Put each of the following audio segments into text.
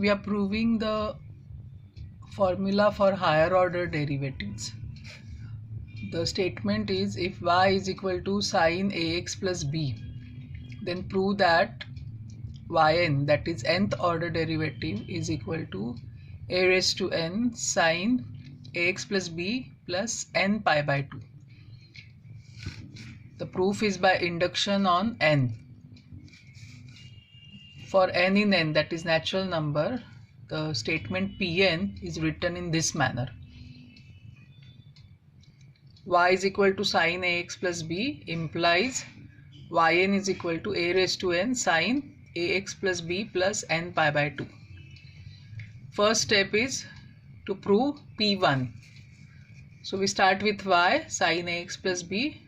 we are proving the formula for higher order derivatives. The statement is, if y is equal to sine ax plus b, then prove that yn, that is nth order derivative, is equal to a raised to n sine ax plus b plus n pi by 2. The proof is by induction on n. For n in n, that is natural number, the statement Pn is written in this manner. Y is equal to sine ax plus b implies yn is equal to a raised to n sine ax plus b plus n pi by 2. First step is to prove P1. So we start with y sine ax plus b,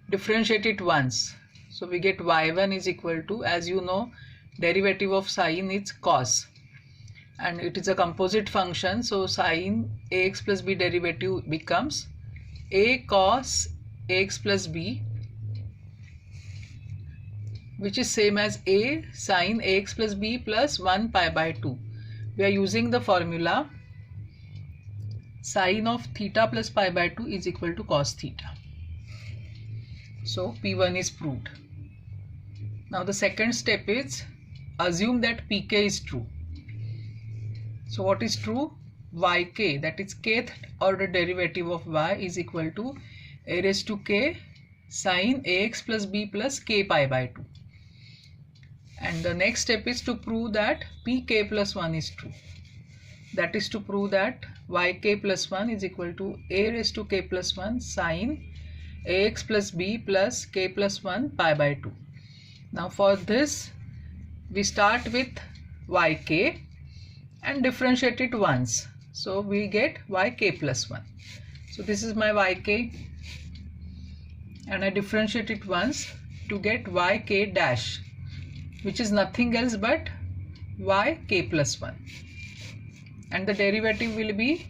differentiate it once. So we get y1 is equal to, as you know, derivative of sine is cos, and it is a composite function, so sine ax plus b derivative becomes a cos ax plus b, which is same as a sine ax plus b plus 1 pi by 2. We are using the formula sine of theta plus pi by 2 is equal to cos theta. So P1 is proved. Now the second step is assume that Pk is true. So what is true? Yk, that is kth order derivative of y, is equal to a raised to k sine ax plus b plus k pi by 2. And the next step is to prove that Pk plus 1 is true. That is to prove that yk plus 1 is equal to a raised to k plus 1 sine ax plus b plus k plus 1 pi by 2. Now for this, we start with yk and differentiate it once. So we get yk plus 1. So this is my yk, and I differentiate it once to get yk dash, which is nothing else but yk plus 1. And the derivative will be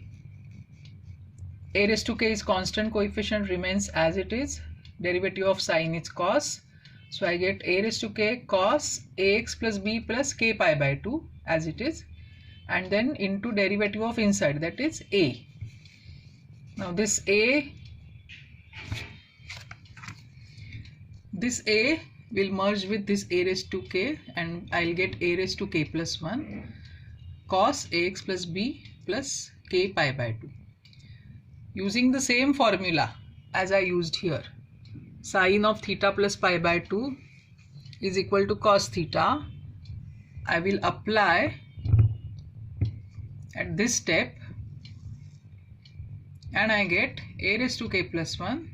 a raised to k is constant coefficient, remains as it is. Derivative of sine is cos. So I get a raised to k cos ax plus b plus k pi by 2 as it is, and then into derivative of inside, that is a. Now this a will merge with this a raised to k, and I'll get a raised to k plus 1 cos ax plus b plus k pi by 2. Using the same formula as I used here, sine of theta plus pi by 2 is equal to cos theta, I will apply at this step, and I get a raised to k plus 1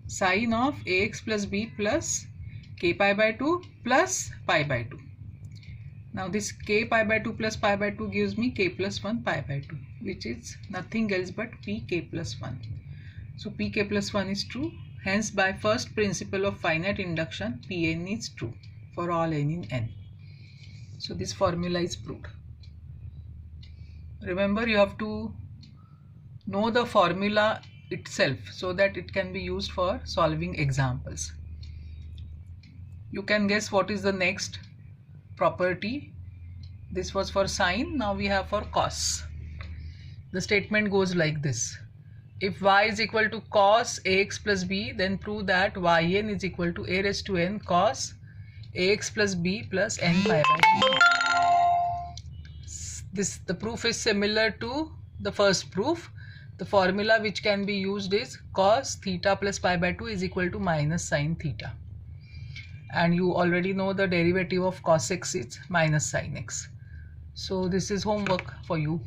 sine of ax plus b plus k pi by 2 plus pi by 2. Now this k pi by 2 plus pi by 2 gives me k plus 1 pi by 2, which is nothing else but pk plus 1. So pk plus 1 is true. Hence, by first principle of finite induction, Pn is true for all n in n. So this formula is proved. Remember, you have to know the formula itself so that it can be used for solving examples. You can guess what is the next property. This was for sine, now we have for cos. The statement goes like this. If y is equal to cos ax plus b, then prove that yn is equal to a raised to n cos ax plus b plus n pi by 2. The proof is similar to the first proof. The formula which can be used is cos theta plus pi by 2 is equal to minus sine theta. And you already know the derivative of cos x is minus sine x. So this is homework for you.